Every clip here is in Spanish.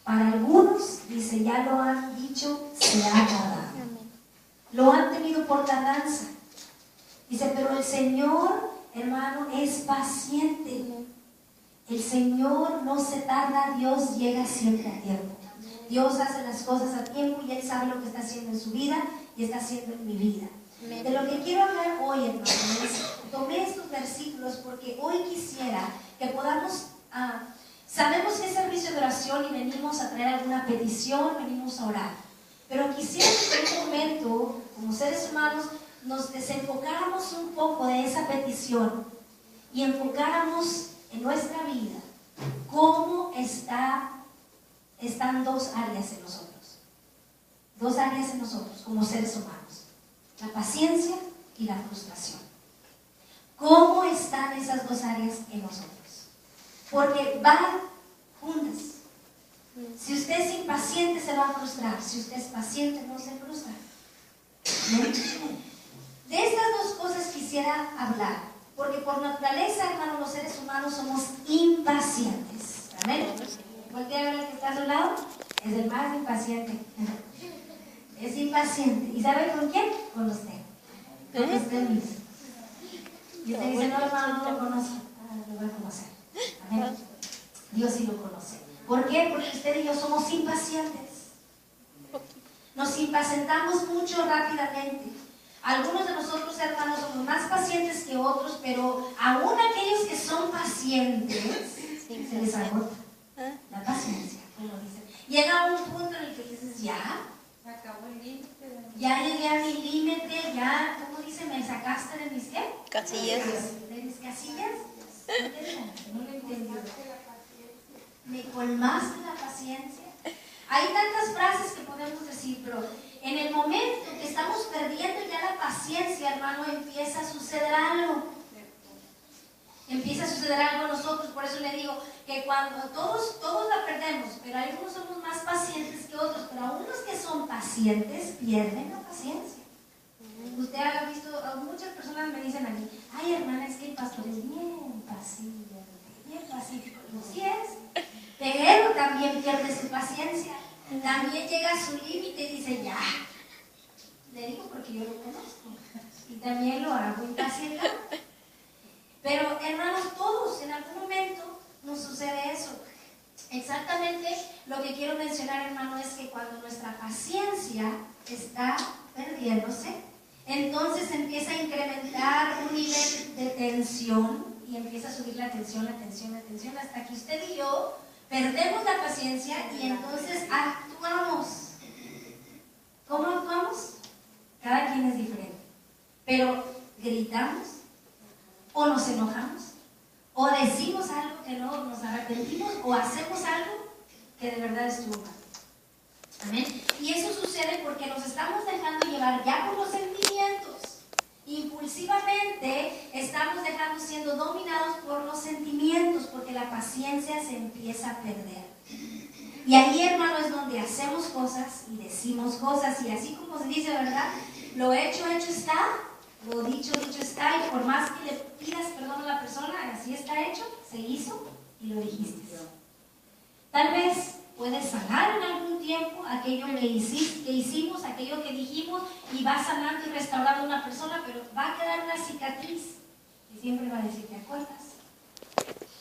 Para algunos, dice, ya lo han dicho, se ha tardado. Lo han tenido por tardanza. Dice, pero el Señor, hermano, es paciente. El Señor no se tarda, Dios llega siempre a tiempo. Dios hace las cosas a tiempo y Él sabe lo que está haciendo en su vida y está haciendo en mi vida. De lo que quiero hablar hoy, hermano, es, tomé estos versículos porque hoy quisiera que podamos, sabemos que es servicio de oración y venimos a traer alguna petición, venimos a orar. Pero quisiera que en un momento, como seres humanos, nos desenfocáramos un poco de esa petición y enfocáramos en nuestra vida cómo están dos áreas en nosotros. Dos áreas en nosotros como seres humanos. La paciencia y la frustración. ¿Cómo están esas dos áreas en nosotros? Porque van juntas. Si usted es impaciente se va a frustrar. Si usted es paciente no se frustra. De estas dos cosas quisiera hablar. Porque por naturaleza, hermanos, los seres humanos somos impacientes. ¿Amén? Voltea a ver al que está a su lado. Es el más impaciente. Es impaciente. ¿Y sabe con quién? Con usted. Con usted mismo. Y usted dice, no, hermano, no lo conozco. Lo voy a conocer. Amén. Dios sí lo conoce. ¿Por qué? Porque usted y yo somos impacientes. Nos impacientamos mucho rápidamente. Algunos de nosotros, hermanos, somos más pacientes que otros, pero aún aquellos que son pacientes, se les agota la paciencia, como dicen. Llega a un punto en el que dices, ya acabó el límite. Ya llegué a mi límite, ya, ¿cómo dice? ¿Me sacaste de mis qué? Casillas. ¿De mis casillas? No le entendí. ¿Me colmaste la paciencia? Hay tantas frases que podemos decir, pero en el momento que estamos perdiendo ya la paciencia, hermano, empieza a suceder algo. Empieza a suceder algo a nosotros. Por eso le digo que cuando todos la perdemos, pero algunos somos más pacientes que otros, pero aún los que son pacientes pierden la paciencia. Usted ha visto, muchas personas me dicen a mí, ay hermana, es que el pastor es bien pacífico. Sí es, pero también pierde su paciencia. También llega a su límite y dice, ya. Le digo porque yo lo conozco. Y también lo hago impaciente. Pero hermanos, todos en algún momento nos sucede eso. Exactamente lo que quiero mencionar, hermano, es que cuando nuestra paciencia está perdiéndose, entonces empieza a incrementar un nivel de tensión y empieza a subir la tensión, hasta que usted y yo perdemos la paciencia y entonces actuamos. ¿Cómo actuamos? Cada quien es diferente. Pero gritamos, o nos enojamos, o decimos algo que no nos arrepentimos, o hacemos algo que de verdad estuvo mal. Amén. Y eso sucede porque nos estamos dejando llevar ya por los sentimientos. Impulsivamente estamos dejando siendo dominados por los sentimientos, porque la paciencia se empieza a perder. Y ahí, hermano, es donde hacemos cosas y decimos cosas, y así como se dice, ¿verdad? Lo hecho está, lo dicho está, y por más que le pidas perdón a la persona, así está hecho, se hizo y lo dijiste. Tal vez puedes sanar en algún tiempo aquello que hicimos, aquello que dijimos, y va sanando y restaurando a una persona, pero va a quedar una cicatriz y siempre va a decir, ¿te acuerdas?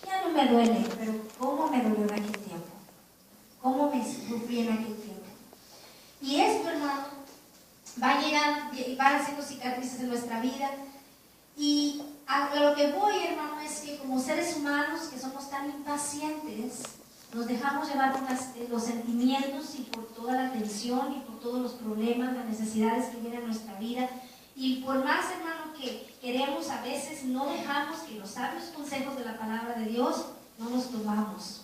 Ya no me duele, pero ¿cómo me dolió en aquel tiempo? ¿Cómo me sufrí en aquel tiempo? Y esto, hermano, va llegando, va haciendo cicatrices en nuestra vida. Y a lo que voy, hermano, es que como seres humanos que somos tan impacientes, nos dejamos llevar por los sentimientos y por toda la tensión y por todos los problemas, las necesidades que vienen a nuestra vida. Y por más, hermano, que queremos, a veces no dejamos que los sabios consejos de la palabra de Dios no los tomamos.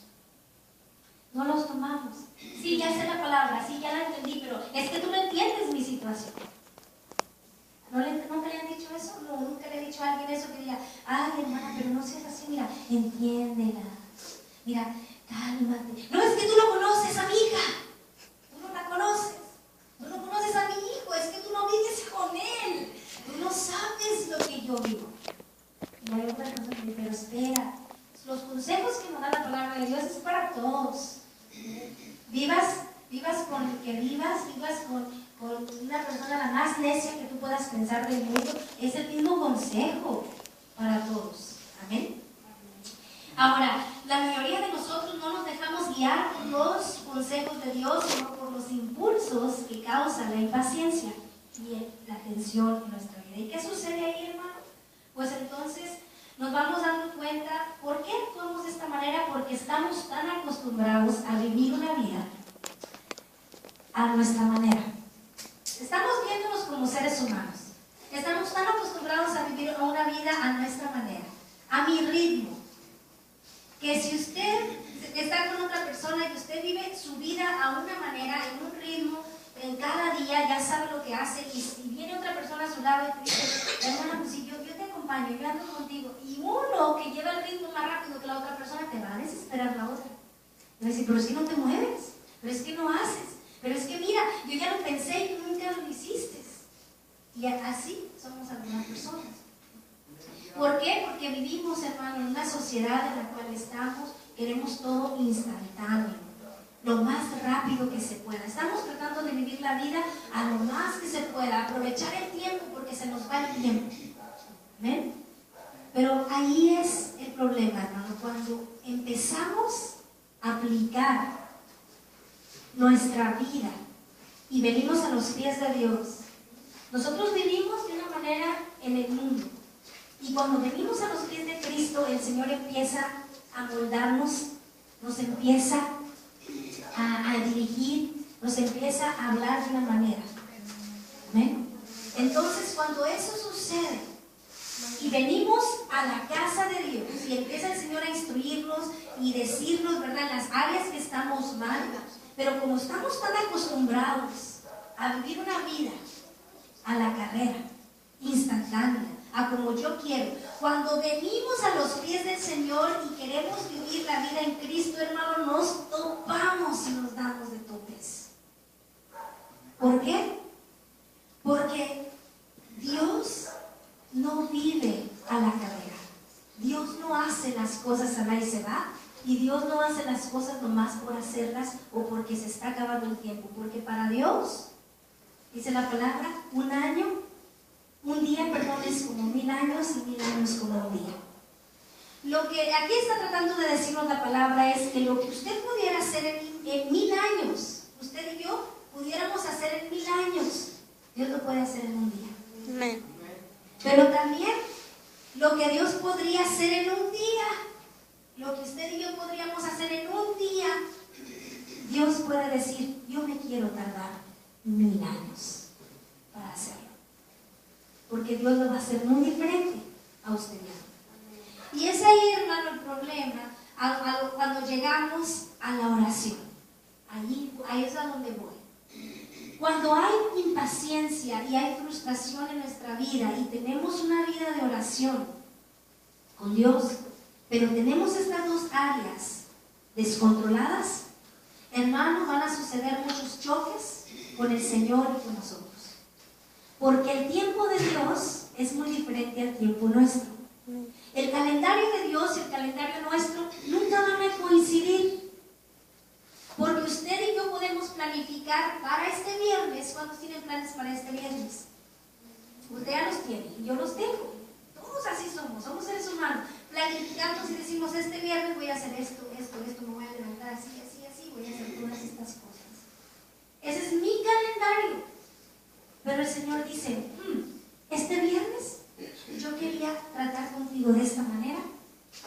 No los tomamos. Sí, ya sé la palabra, sí, ya la entendí, pero es que tú no entiendes mi situación. ¿Nunca le han dicho eso? No, nunca le he dicho a alguien eso que diga, ay, hermana, pero no seas así, mira, entiéndela. Mira, cálmate. No, es que tú no conoces a mi hija. Tú no la conoces. Tú no conoces a mi hijo. Es que tú no vives con él. Tú no sabes lo que yo vivo. Y hay otra cosa que dice, pero espera. Los consejos que nos da la palabra de Dios es para todos. vivas con el que vivas con una persona la más necia que tú puedas pensar del mundo, es el mismo consejo para todos. Amén. Ahora, la mayoría de nosotros no nos dejamos guiar por los consejos de Dios, sino por los impulsos que causa la impaciencia y la tensión en nuestra vida. ¿Y qué sucede ahí, hermano? Pues entonces nos vamos dando cuenta por qué actuamos de esta manera, porque estamos tan acostumbrados a vivir una vida a nuestra manera. Estamos viéndonos como seres humanos. Estamos tan acostumbrados a vivir una vida a nuestra manera, a mi ritmo, que si usted está con otra persona y usted vive su vida a una manera, en un ritmo, en cada día, ya sabe lo que hace, y si viene otra persona a su lado y te dice, hermana, pues si yo te acompaño, yo ando contigo, y uno que lleva el ritmo más rápido que la otra persona, te va a desesperar la otra. Y va a decir, pero es que no te mueves, pero es que no haces, pero es que mira, yo ya lo pensé y tú nunca lo hiciste. Y así somos algunas personas. ¿Por qué? Porque vivimos, hermano, en una sociedad en la cual queremos todo instantáneo, lo más rápido que se pueda. Estamos tratando de vivir la vida a lo más que se pueda, aprovechar el tiempo porque se nos va el tiempo. ¿Ven? Pero ahí es el problema, hermano, cuando empezamos a aplicar nuestra vida y venimos a los pies de Dios. Nosotros vivimos de una manera en el mundo. Y cuando venimos a los pies de Cristo, el Señor empieza a moldarnos, nos empieza a dirigir, nos empieza a hablar de una manera. ¿Amén? Entonces, cuando eso sucede y venimos a la casa de Dios y empieza el Señor a instruirnos y decirnos, ¿verdad?, las áreas que estamos mal, pero como estamos tan acostumbrados a vivir una vida a la carrera, instantánea, a como yo quiero. Cuando venimos a los pies del Señor y queremos vivir la vida en Cristo, hermano, nos topamos y nos damos de topes. ¿Por qué? Porque Dios no vive a la carrera. Dios no hace las cosas a la y se va. Y Dios no hace las cosas nomás por hacerlas o porque se está acabando el tiempo. Porque para Dios, dice la palabra, un día, es como 1000 años y 1000 años como un día. Lo que aquí está tratando de decirnos la palabra es que lo que usted pudiera hacer en 1000 años, usted y yo pudiéramos hacer en 1000 años, Dios lo puede hacer en un día. Amén. Pero también lo que Dios podría hacer en un día, lo que usted y yo podríamos hacer en un día, Dios puede decir, yo me quiero tardar 1000 años para hacerlo. Porque Dios lo va a hacer muy diferente a usted. Y es ahí, hermano, el problema, cuando llegamos a la oración. Ahí es a donde voy. Cuando hay impaciencia y hay frustración en nuestra vida y tenemos una vida de oración con Dios, pero tenemos estas dos áreas descontroladas, hermano, van a suceder muchos choques con el Señor y con nosotros. Porque el tiempo de Dios es muy diferente al tiempo nuestro. El calendario de Dios y el calendario nuestro nunca van a coincidir. Porque usted y yo podemos planificar para este viernes. ¿Cuántos tienen planes para este viernes? Usted ya los tiene y yo los tengo. Todos así somos seres humanos. Planificamos y decimos, este viernes voy a hacer esto, me voy a levantar así, voy a hacer todas estas cosas. Ese es mi calendario. Pero el Señor dice, este viernes yo quería tratar contigo de esta manera,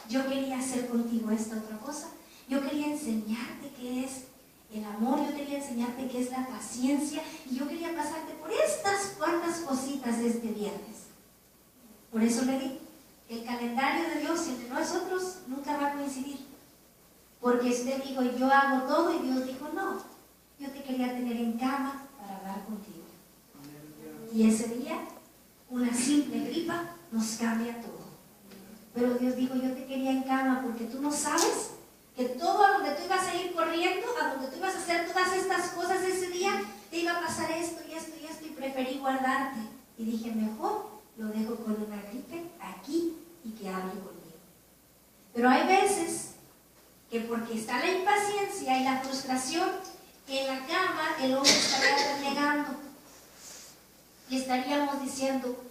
yo quería hacer contigo esta otra cosa, yo quería enseñarte qué es el amor, yo quería enseñarte qué es la paciencia y yo quería pasarte por estas cuantas cositas de este viernes. Por eso le digo, el calendario de Dios y el de nosotros nunca va a coincidir. Porque usted dijo, yo hago todo y Dios dijo, no, yo te quería tener en cama para hablar contigo. Y ese día, una simple gripa nos cambia todo. Pero Dios dijo, yo te quería en cama porque tú no sabes que todo a donde tú ibas a ir corriendo, a donde tú ibas a hacer todas estas cosas ese día, te iba a pasar esto y esto y esto y preferí guardarte. Y dije, mejor lo dejo con una gripe aquí y que hable conmigo. Pero hay veces que porque está la impaciencia y la frustración, en la cama el hombre estaría renegando y estaríamos diciendo,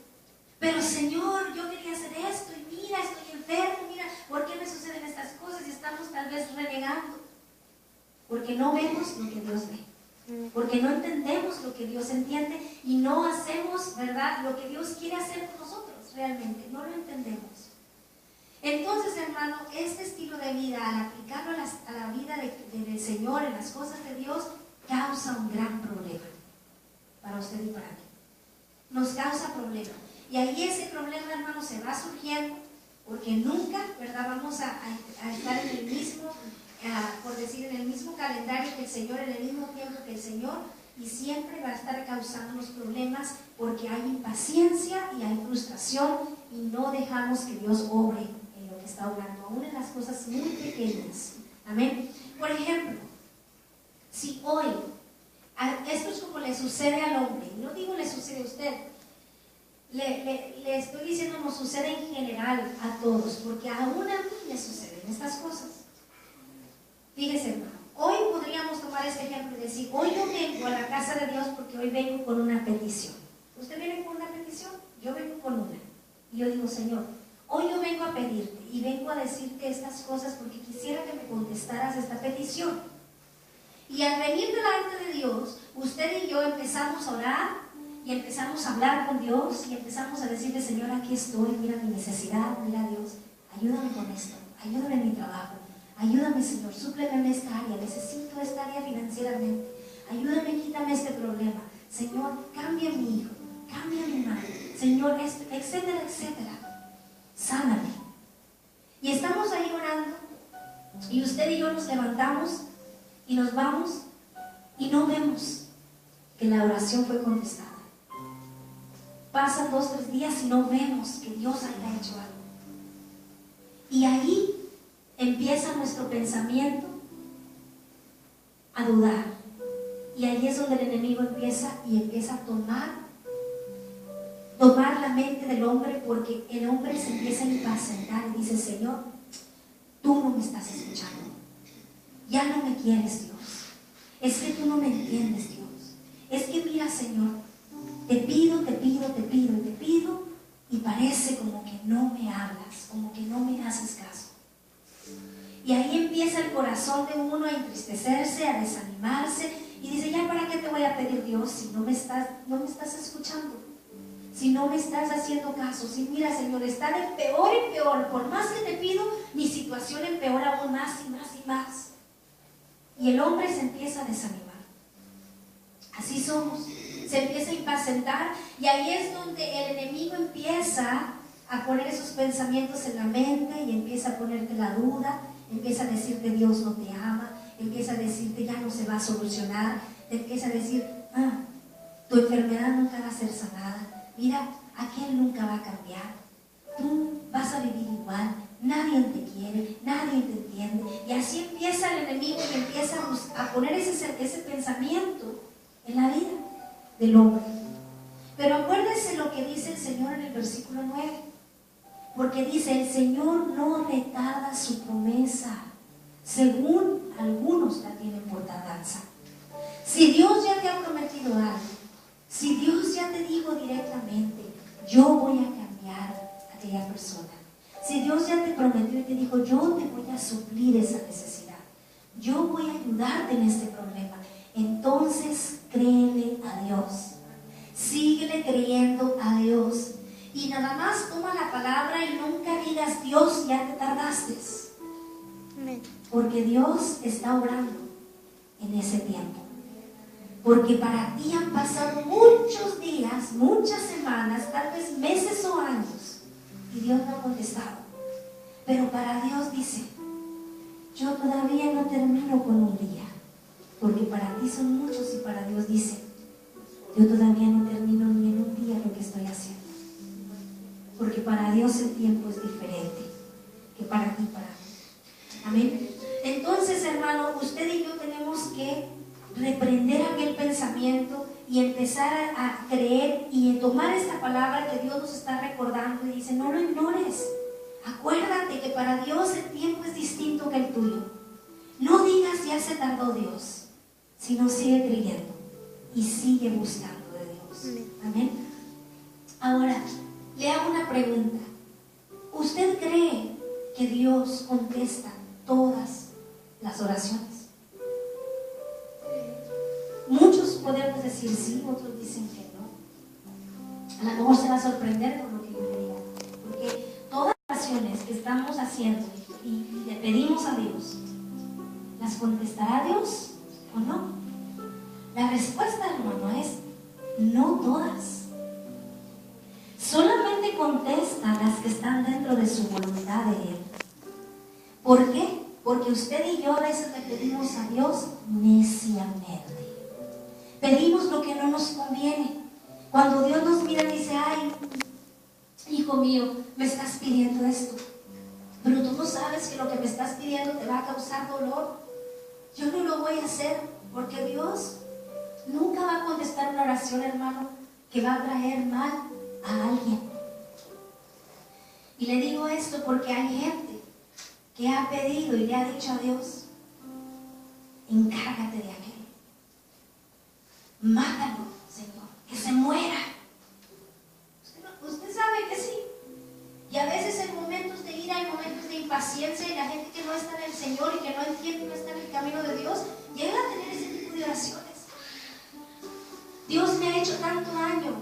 pero Señor, yo quería hacer esto y mira, estoy enfermo, mira, ¿por qué me suceden estas cosas? Y estamos tal vez renegando porque no vemos lo que Dios ve, porque no entendemos lo que Dios entiende y no hacemos, ¿verdad?, lo que Dios quiere hacer con nosotros realmente, no lo entendemos. Entonces, hermano, este estilo de vida, al aplicarlo a la vida del Señor, en las cosas de Dios, causa un gran problema para usted y para mí. Nos causa problema. Y ahí ese problema, hermano, se va surgiendo, porque nunca, ¿verdad?, vamos a estar en el mismo, por decir, en el mismo calendario que el Señor, en el mismo tiempo que el Señor, y siempre va a estar causándonos problemas porque hay impaciencia y hay frustración y no dejamos que Dios obre en lo que está obrando, aún en las cosas muy pequeñas. Amén. Por ejemplo, si hoy, esto es como le sucede al hombre, no digo le sucede a usted, le estoy diciendo nos sucede en general a todos, porque aún a mí me suceden estas cosas. Fíjese, hermano, hoy podríamos tomar este ejemplo y decir, hoy yo vengo a la casa de Dios porque hoy vengo con una petición. ¿Usted viene con una petición? Yo vengo con una. Y yo digo, Señor, hoy yo vengo a pedirte y vengo a decirte estas cosas porque quisiera que me contestaras esta petición. Y al venir delante de Dios, usted y yo empezamos a orar y empezamos a hablar con Dios y empezamos a decirle, Señor, aquí estoy, mira mi necesidad, mira Dios, ayúdame con esto, ayúdame en mi trabajo, ayúdame, Señor, súpleme en esta área, necesito esta área financieramente, ayúdame, quítame este problema, Señor, cambia mi hijo, cambia mi madre, Señor, esto, etcétera, etcétera, sáname. Y estamos ahí orando y usted y yo nos levantamos y nos vamos y no vemos que la oración fue contestada. Pasan 2 o 3 días y no vemos que Dios haya hecho algo. Y ahí empieza nuestro pensamiento a dudar. Y ahí es donde el enemigo empieza a tomar la mente del hombre, porque el hombre se empieza a impacientar y dice, Señor, tú no me estás escuchando. Ya no me quieres, Dios. Es que tú no me entiendes, Dios. Es que mira, Señor, te pido, y parece como que no me hablas, como que no me haces caso. Y ahí empieza el corazón de uno a entristecerse, a desanimarse, y dice, ya, ¿para qué te voy a pedir, Dios, si no me estás escuchando? Si no me estás haciendo caso, si mira, Señor, está de peor en peor, por más que te pido, mi situación empeora aún más y más y más. Y el hombre se empieza a desanimar. Así somos. Se empieza a impacientar y ahí es donde el enemigo empieza a poner esos pensamientos en la mente y empieza a ponerte la duda, empieza a decirte Dios no te ama, empieza a decirte ya no se va a solucionar, te empieza a decir, tu enfermedad nunca va a ser sanada, mira, aquel nunca va a cambiar, tú vas a vivir igual, nadie te quiere, nadie te entiende. Y así empieza el enemigo y empieza a poner ese pensamiento en la vida del hombre. Pero acuérdense lo que dice el Señor en el versículo 9, porque dice, el Señor no retarda su promesa, según algunos la tienen por tardanza. Si Dios ya te ha prometido algo, si Dios ya te dijo directamente, yo voy a cambiar a aquella persona, si Dios ya te prometió y te dijo, yo te voy a suplir esa necesidad, yo voy a ayudarte en este problema, entonces créele a Dios, síguele creyendo a Dios, y nada más toma la palabra y nunca digas, Dios, ya te tardaste, porque Dios está obrando en ese tiempo, porque para ti han pasado muchos días, muchas semanas, tal vez meses o años, y Dios no ha contestado. Pero para Dios dice, yo todavía no termino con un día, porque para ti son muchos, y para Dios dice, yo todavía no termino ni en un día lo que estoy haciendo, porque para Dios el tiempo es diferente que para ti, para mí. Amén. Entonces, hermano, usted y yo tenemos que reprender aquel pensamiento y empezar a creer y tomar esta palabra que Dios nos está recordando y dice, no lo ignores, acuérdate que para Dios el tiempo es distinto que el tuyo. No digas, ya se tardó Dios. sino sigue creyendo y sigue buscando de Dios. Amén. Ahora, le hago una pregunta. ¿Usted cree que Dios contesta todas las oraciones? Muchos podemos decir sí, otros dicen que no. A lo mejor se va a sorprender por lo que yo le diga, porque todas las oraciones que estamos haciendo y le pedimos a Dios, ¿las contestará Dios o no? La respuesta, hermano, es no todas. Solamente contesta las que están dentro de su voluntad de Él. ¿Por qué? Porque usted y yo a veces le pedimos a Dios neciamente. Pedimos lo que no nos conviene. Cuando Dios nos mira y dice, ay, hijo mío, me estás pidiendo esto, pero tú no sabes que lo que me estás pidiendo te va a causar dolor. Yo no lo voy a hacer, porque Dios nunca va a contestar una oración, hermano, que va a traer mal a alguien. Y le digo esto porque hay gente que ha pedido y le ha dicho a Dios, encárgate de aquel, mátalo, Señor, que se muera. Usted sabe que sí. Y a veces en momentos de ira, en momentos de impaciencia, y la gente que no está en el Señor y que no entiende y no está en el camino de Dios, llega a tener ese tipo de oraciones. Dios me ha hecho tanto daño,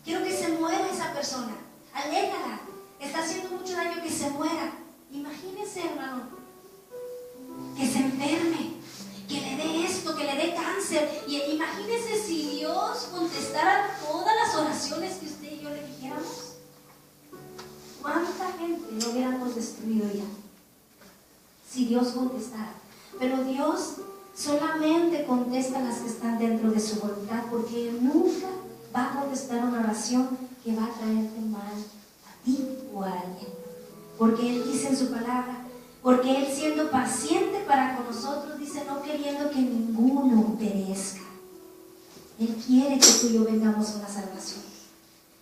quiero que se muera esa persona, aléjala, está haciendo mucho daño, que se muera. Imagínese, hermano, que se enferme, que le dé esto, que le dé cáncer. Y imagínese si Dios contestara todas las oraciones que usted y yo le dijéramos. ¿Cuánta gente lo hubiéramos destruido ya si Dios contestara? Pero Dios solamente contesta las que están dentro de su voluntad, porque Él nunca va a contestar una oración que va a traerte mal a ti o a alguien. Porque Él dice en su palabra, porque Él siendo paciente para con nosotros, dice, no queriendo que ninguno perezca. Él quiere que tú y yo vengamos a una salvación,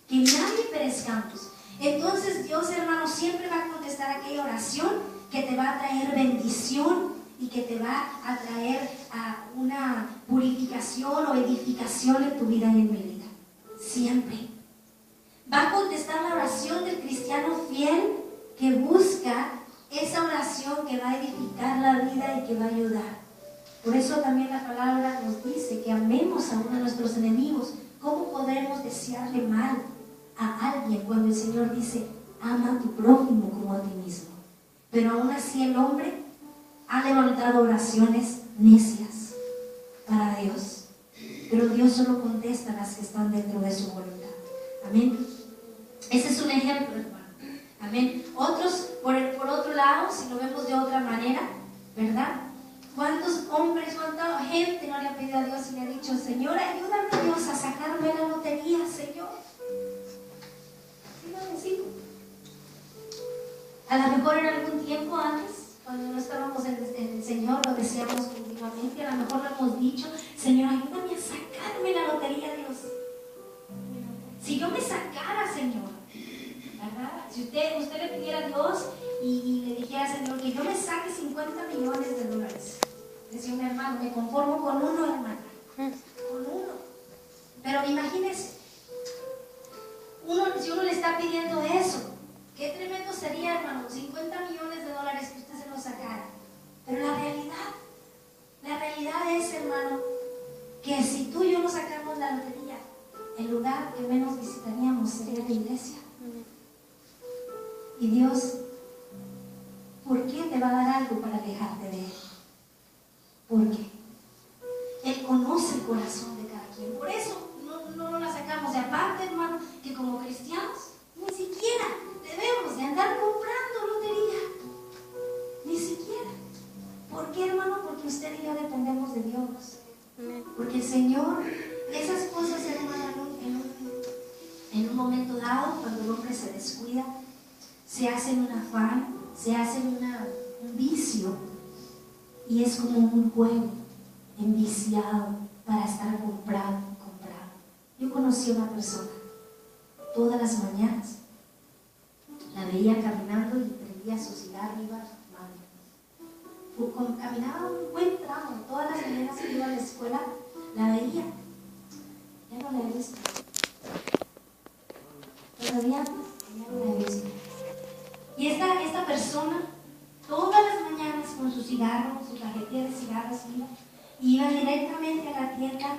que nadie perezcamos. Entonces Dios, hermano, siempre va a contestar aquella oración que te va a traer bendición y que te va a traer a una purificación o edificación en tu vida y en mi vida. Siempre. Va a contestar la oración del cristiano fiel que busca esa oración que va a edificar la vida y que va a ayudar. Por eso también la palabra nos dice que amemos a uno de nuestros enemigos. ¿Cómo podremos desearle mal a alguien cuando el Señor dice, ama a tu prójimo como a ti mismo? Pero aún así el hombre ha levantado oraciones necias para Dios, pero Dios solo contesta las que están dentro de su voluntad. Amén. Ese es un ejemplo, hermano. Amén. Otros, por otro lado, si lo vemos de otra manera, ¿verdad? ¿Cuántos hombres, cuánta gente no le ha pedido a Dios y le ha dicho, Señor, ayúdame, Dios, a sacarme la lotería, Señor? ¿Sí lo decimos? A lo mejor en algún tiempo antes, cuando no estábamos en el Señor, lo decíamos continuamente, a lo mejor lo hemos dicho, Señor, ayúdame a sacarme la lotería, Dios. Si yo me sacara, Señor, ¿verdad? Si usted le pidiera a Dios y le dijera, Señor, que yo me saque 50 millones de dólares. Decía un hermano, me conformo con uno, hermana, con uno. Pero imagínese, si uno le está pidiendo eso, qué tremendo sería, hermano, 50 millones de dólares que usted se los sacara. Pero la realidad es, hermano, que si tú y yo nos sacamos la lotería, el lugar que menos visitaríamos sería la iglesia. Y Dios, ¿por qué te va a dar algo para alejarte de Él? ¿Por qué? Él conoce el corazón de cada quien. Por eso no la sacamos. Y aparte, hermano, que como cristianos ni siquiera debemos de andar comprando lotería. Ni siquiera. ¿Por qué, hermano? Porque usted y yo dependemos de Dios. Porque el Señor, esas cosas, hermano, en un momento dado, cuando el hombre se descuida, se hacen un afán, se hacen un vicio, y es como un juego enviciado para estar comprando. Yo conocí a una persona, todas las mañanas la veía caminando y prendía su cigarro y iba fumando. Caminaba un buen tramo, todas las mañanas que iba a la escuela escuela, la veía. Ya no la he visto. Todavía ya no la he visto. Y esta persona, todas las mañanas con su cigarro, su cajetilla de cigarros, iba directamente a la tienda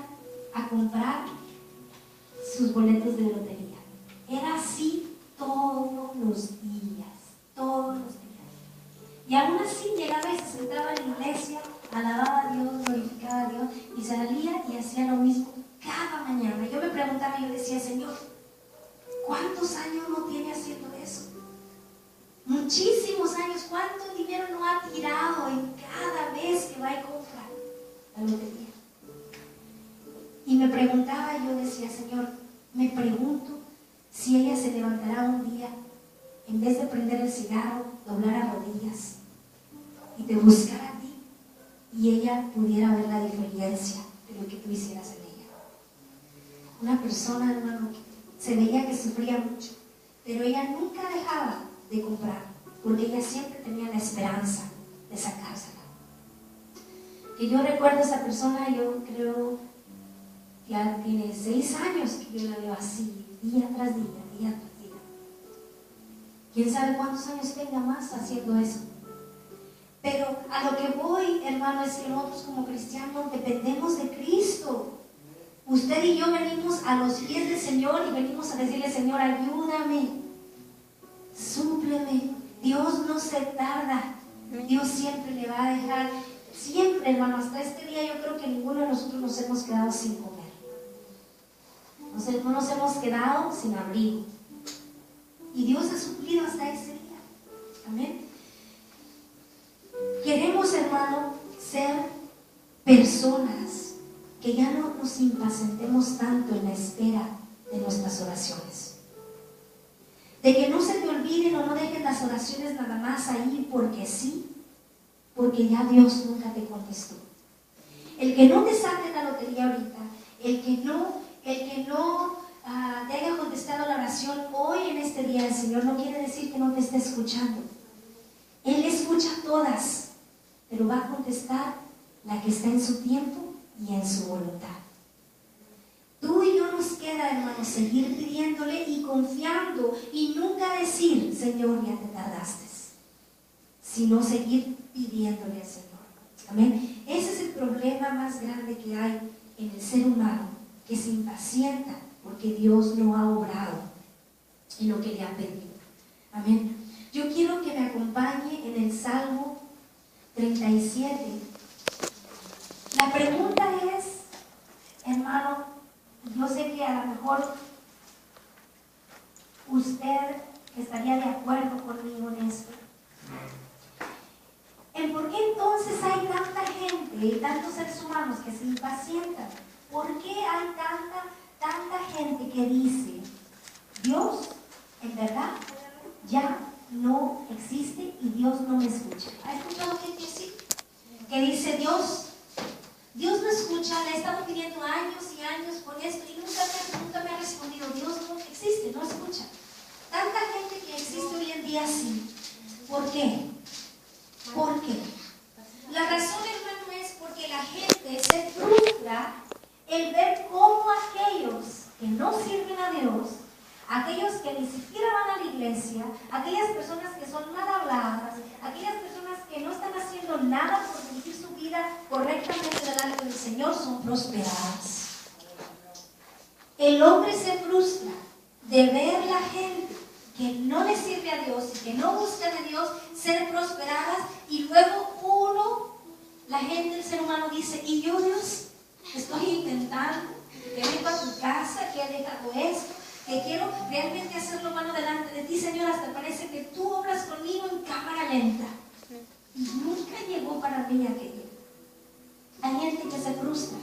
a comprar sus boletos de lotería. Era así todos los días, todos los días. Y aún así llegaba y se sentaba en la iglesia, alababa a Dios, glorificaba a Dios, y salía y hacía lo mismo cada mañana. Yo me preguntaba, yo decía, Señor, ¿cuántos años no tiene haciendo eso? Muchísimos años. ¿Cuánto dinero no ha tirado en cada vez que va y compra la lotería? Y me preguntaba, yo decía, Señor, me pregunto si ella se levantará un día, en vez de prender el cigarro, doblar rodillas y te buscara a ti, y ella pudiera ver la diferencia de lo que tú hicieras en ella. Una persona, hermano, que se veía que sufría mucho, pero ella nunca dejaba de comprar, porque ella siempre tenía la esperanza de sacársela. Que yo recuerdo a esa persona, yo creo que ya tiene 6 años que yo la veo así, día tras día, día tras día. Quién sabe cuántos años tenga más haciendo eso. Pero a lo que voy, hermano, es que nosotros como cristianos dependemos de Cristo. Usted y yo venimos a los pies del Señor y venimos a decirle, Señor, ayúdame, súpleme. Dios no se tarda, Dios siempre le va a dejar, siempre, hermano, hasta este día yo creo que ninguno de nosotros nos hemos quedado sin comer. No nos hemos quedado sin abrigo. Y Dios ha suplido hasta ese día. Amén. Queremos, hermano, ser personas que ya no nos impacientemos tanto en la espera de nuestras oraciones. De que no se te olviden o no dejen las oraciones nada más ahí porque sí, porque ya Dios nunca te contestó. El que no te saque la lotería ahorita, el que no te haya contestado la oración hoy en este día del Señor, no quiere decir que no te esté escuchando. Él escucha todas, pero va a contestar la que está en su tiempo y en su voluntad. Tú y yo nos queda, hermano, seguir pidiéndole y confiando y nunca decir, Señor, ya te tardaste, sino seguir pidiéndole al Señor. Amén. Ese es el problema más grande que hay en el ser humano, que se impacienta porque Dios no ha obrado en lo que le ha pedido. Amén. Yo quiero que me acompañe en el Salmo 37. La pregunta es, hermano, yo sé que a lo mejor usted estaría de acuerdo conmigo en esto. ¿En por qué entonces hay tanta gente y tantos seres humanos que se impacientan? ¿Por qué hay tanta gente que dice, Dios, en verdad, ya no existe y Dios no me escucha? ¿Ha escuchado gente así? Que dice, Dios no escucha, le he estado pidiendo años y años por esto y nunca me ha respondido. Dios no existe, no escucha. Tanta gente que existe hoy en día así. ¿Por qué? ¿Por qué? La razón, hermano, es porque la gente se frustra el ver cómo aquellos que no sirven a Dios, aquellos que ni siquiera van a la iglesia, aquellas personas que son mal habladas, aquellas personas que no están haciendo nada por dirigir su vida correctamente delante del Señor, son prosperadas. El hombre se frustra de ver la gente que no le sirve a Dios y que no busca de Dios ser prosperadas, y luego la gente, el ser humano dice, y yo, Dios, estoy intentando, que vengo a tu casa, que he dejado esto, que quiero realmente hacer lo malo delante de ti, Señor, hasta parece que tú obras conmigo en cámara lenta. Y nunca llegó para mí aquello. Hay gente que se frustra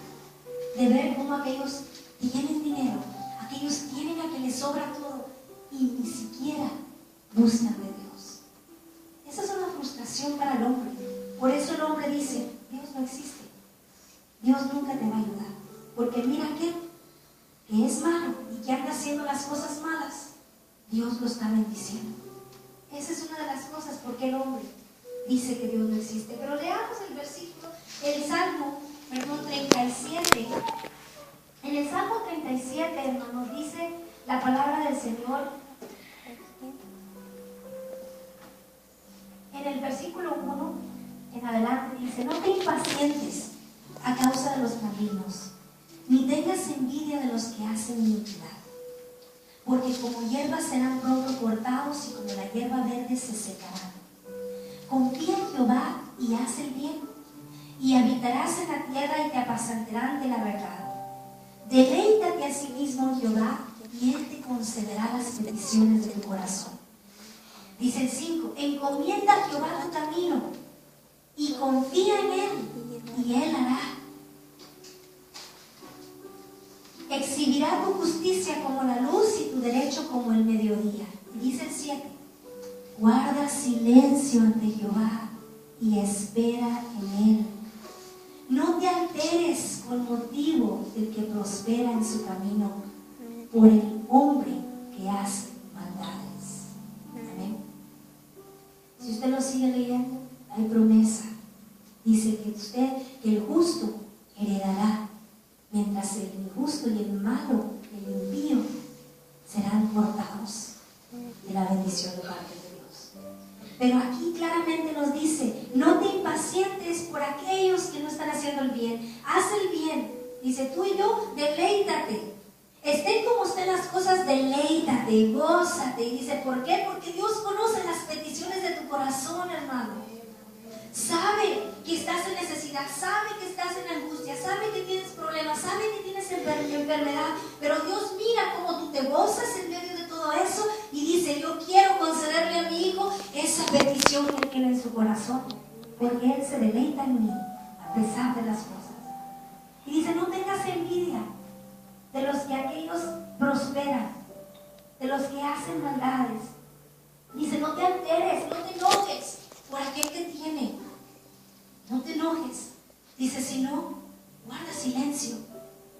de ver cómo aquellos tienen dinero, aquellos tienen a que les sobra todo y ni siquiera buscan de Dios. Esa es una frustración para el hombre. Por eso el hombre dice, Dios no existe. Dios nunca te va a ayudar. Porque mira aquel que es malo y que anda haciendo las cosas malas, Dios lo está bendiciendo. Esa es una de las cosas por qué el hombre dice que Dios no existe. Pero leamos el versículo, el Salmo 37, 37, en el Salmo 37, hermanos, dice la palabra del Señor, en el versículo 1 en adelante, dice: no te impacientes a causa de los malignos, ni tengas envidia de los que hacen iniquidad, porque como hierba serán pronto cortados y como la hierba verde se secarán. Confía en Jehová y haz el bien, y habitarás en la tierra y te apacentarán de la verdad. Deleítate a sí mismo en Jehová y Él te concederá las peticiones de tu corazón. Dice el 5: encomienda a Jehová tu camino y confía en Él, y Él hará. Exhibirá tu justicia como la luz y tu derecho como el mediodía. Y dice el 7: guarda silencio ante Jehová y espera en Él. No te alteres con motivo del que prospera en su camino, por el hombre que hace maldades. Amén. Si usted lo sigue leyendo, hay promesa. Dice que el justo heredará, mientras el injusto y el malo, el impío, serán cortados de la bendición de parte de Dios. Pero aquí claramente nos dice: no te impacientes por aquellos que no están haciendo el bien. Haz el bien. Dice: tú y yo, deleítate. Estén como estén las cosas, deleítate, gózate. Y dice: ¿por qué? Porque Dios conoce las peticiones de tu corazón, hermano. Sabe que estás en necesidad, sabe que estás en angustia, sabe que tienes problemas, sabe que tienes enfermedad, pero Dios mira cómo tú te gozas en medio de todo eso y dice: yo quiero concederle a mi hijo esa petición que él tiene en su corazón, porque Él se deleita en mí a pesar de las cosas. Y dice: no tengas envidia de los que aquellos prosperan, de los que hacen maldades. Dice: no te alteres, no te enojes por aquel que tiene. No te enojes. Dice: si no, guarda silencio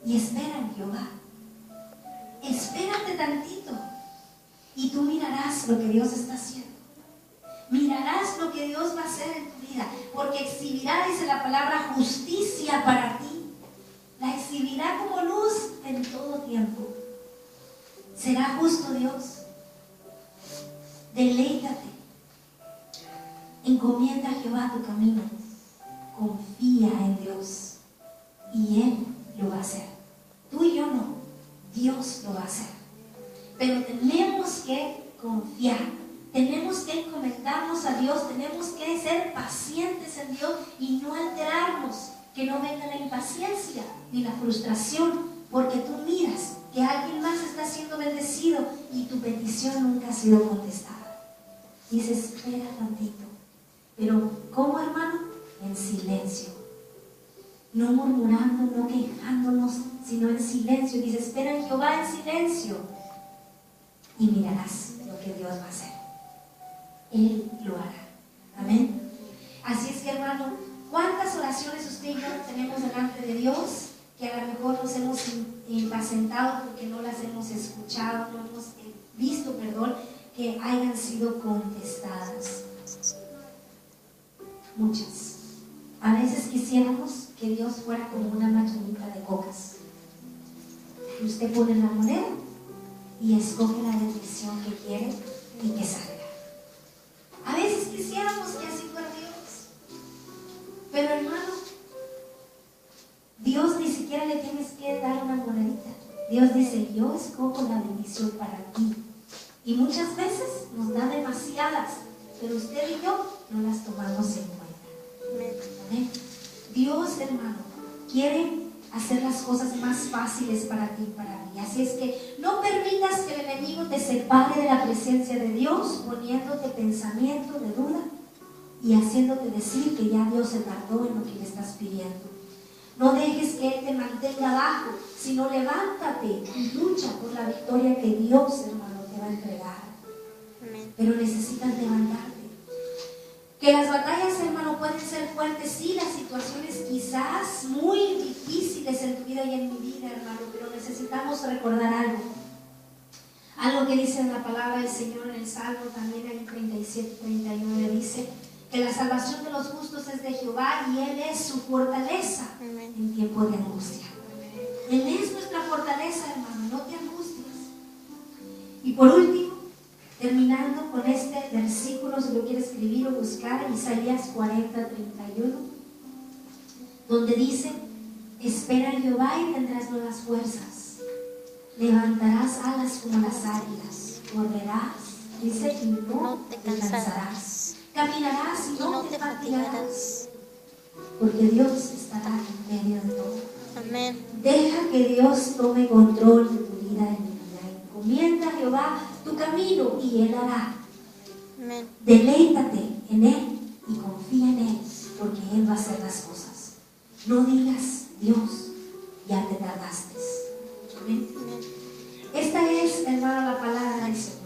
y espera en Jehová. Espérate tantito y tú mirarás lo que Dios está haciendo. Mirarás lo que Dios va a hacer en tu vida, porque exhibirá, dice la palabra, justicia para ti. La exhibirá como luz en todo tiempo. ¿Será justo Dios? Deleítate. Encomienda a Jehová tu camino. Confía en Dios y Él lo va a hacer. Tú y yo no, Dios lo va a hacer. Pero tenemos que confiar, tenemos que encomendarnos a Dios, tenemos que ser pacientes en Dios y no alterarnos, que no venga la impaciencia ni la frustración, porque tú miras que alguien más está siendo bendecido y tu petición nunca ha sido contestada. Dices: espera tantito. Pero ¿cómo, hermano? En silencio, no murmurando, no quejándonos, sino en silencio. Dice: espera en Jehová en silencio y mirarás lo que Dios va a hacer. Él lo hará. Amén. Así es que, hermano, ¿cuántas oraciones usted y yo tenemos delante de Dios que a lo mejor nos hemos impacientado porque no las hemos escuchado, no hemos visto, que hayan sido contestadas? Muchas. A veces quisiéramos que Dios fuera como una maquinita de cocas. Usted pone la moneda y escoge la bendición que quiere y que salga. A veces quisiéramos que así fuera Dios. Pero, hermano, Dios ni siquiera le tienes que dar una monedita. Dios dice: yo escojo la bendición para ti. Y muchas veces nos da demasiadas, pero usted y yo no las tomamos en cuenta. Amén. Dios, hermano, quiere hacer las cosas más fáciles para ti y para mí. Así es que no permitas que el enemigo te separe de la presencia de Dios, poniéndote pensamiento de duda y haciéndote decir que ya Dios se tardó en lo que le estás pidiendo. No dejes que Él te mantenga abajo, sino levántate y lucha por la victoria que Dios, hermano, te va a entregar. Pero necesitas levantarte. Que las batallas, hermano, pueden ser fuertes, sí, las situaciones quizás muy difíciles en tu vida y en mi vida, hermano, pero necesitamos recordar algo que dice en la palabra del Señor en el Salmo, también en 37-39, dice que la salvación de los justos es de Jehová y Él es su fortaleza en tiempo de angustia. por último, terminando con este versículo, si lo quiere escribir o buscar, Isaías 40:31, donde dice: espera en Jehová y tendrás nuevas fuerzas, levantarás alas como las águilas, correrás, dice, y no te cansarás, caminarás y no te fatigarás, porque Dios estará en medio de todo. Amén. Deja que Dios tome control de tu vida y mi vida. Encomienda a Jehová tu camino y Él hará. Amén. Deleítate en Él y confía en Él, porque Él va a hacer las cosas. No digas: Dios, ya te tardaste. Amén. Amén. Esta es, hermano, la palabra del Señor.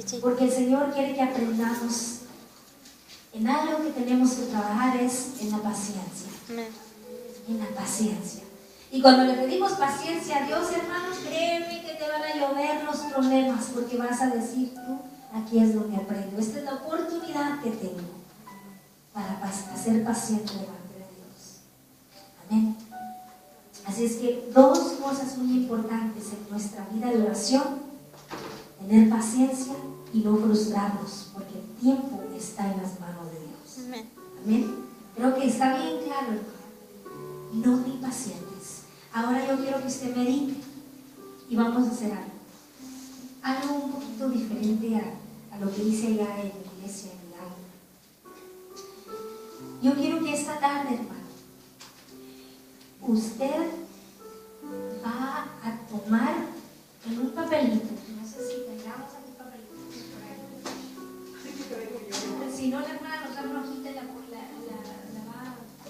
Sí. Porque el Señor quiere que aprendamos en algo que tenemos que trabajar, es en la paciencia. Amén. En la paciencia. Y cuando le pedimos paciencia a Dios, hermanos, créeme que te van a llover los problemas, porque vas a decir tú: aquí es donde aprendo. Esta es la oportunidad que tengo para ser paciente delante de Dios. Amén. Así es que dos cosas muy importantes en nuestra vida de oración: tener paciencia y no frustrarnos, porque el tiempo está en las manos de Dios. Amén. Amén. Creo que está bien claro, hermano. No te impacientes. Ahora yo quiero que usted medite y vamos a hacer algo un poquito diferente a lo que dice allá en la iglesia en Milagro. Yo quiero que esta tarde, hermano, usted va a tomar en un papelito, no sé si tengamos aquí papelitos por ahí. Si no, la hermana nos da una hojita y la va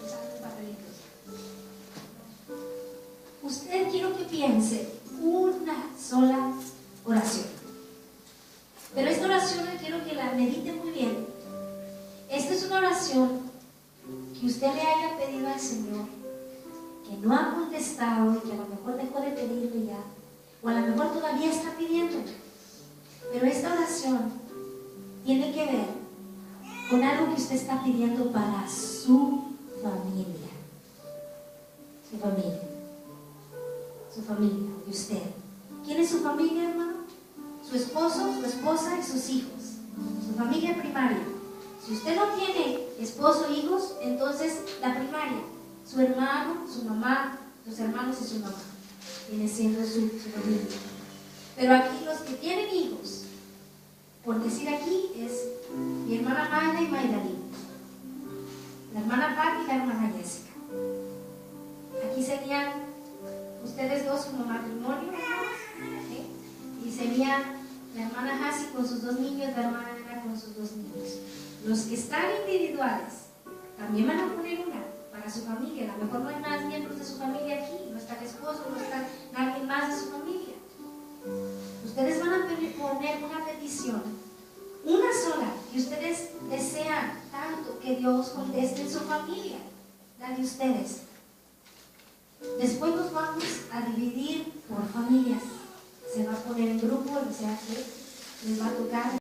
usando en papelitos. Usted quiero que piense una sola oración. Pero esta oración quiero que la medite muy bien. Esta es una oración que usted le haya pedido al Señor, que no ha contestado y que a lo mejor dejó de pedirle ya, o a lo mejor todavía está pidiendo. Pero esta oración tiene que ver con algo que usted está pidiendo para su familia. Su familia. Su familia, y usted. ¿Quién es su familia, hermano? Su esposo, su esposa y sus hijos. Su familia primaria. Si usted no tiene esposo e hijos, entonces la primaria. Su hermano, su mamá, sus hermanos y su mamá. Viene siendo su familia. Pero aquí los que tienen hijos, por decir aquí, es mi hermana Magda y Maydalín. La hermana Patti y la hermana Jessica. Aquí serían ustedes dos como matrimonio, ¿sí? Y sería la hermana Hasi con sus dos niños, la hermana Ana con sus dos niños. Los que están individuales también van a poner una para su familia. A lo mejor no hay más miembros de su familia aquí, no está el esposo, no está nadie más de su familia. Ustedes van a poner una petición, una sola, que ustedes desean tanto que Dios conteste en su familia, la de ustedes. Después nos vamos a dividir por familias. Se va a poner en grupo, o sea que les va a tocar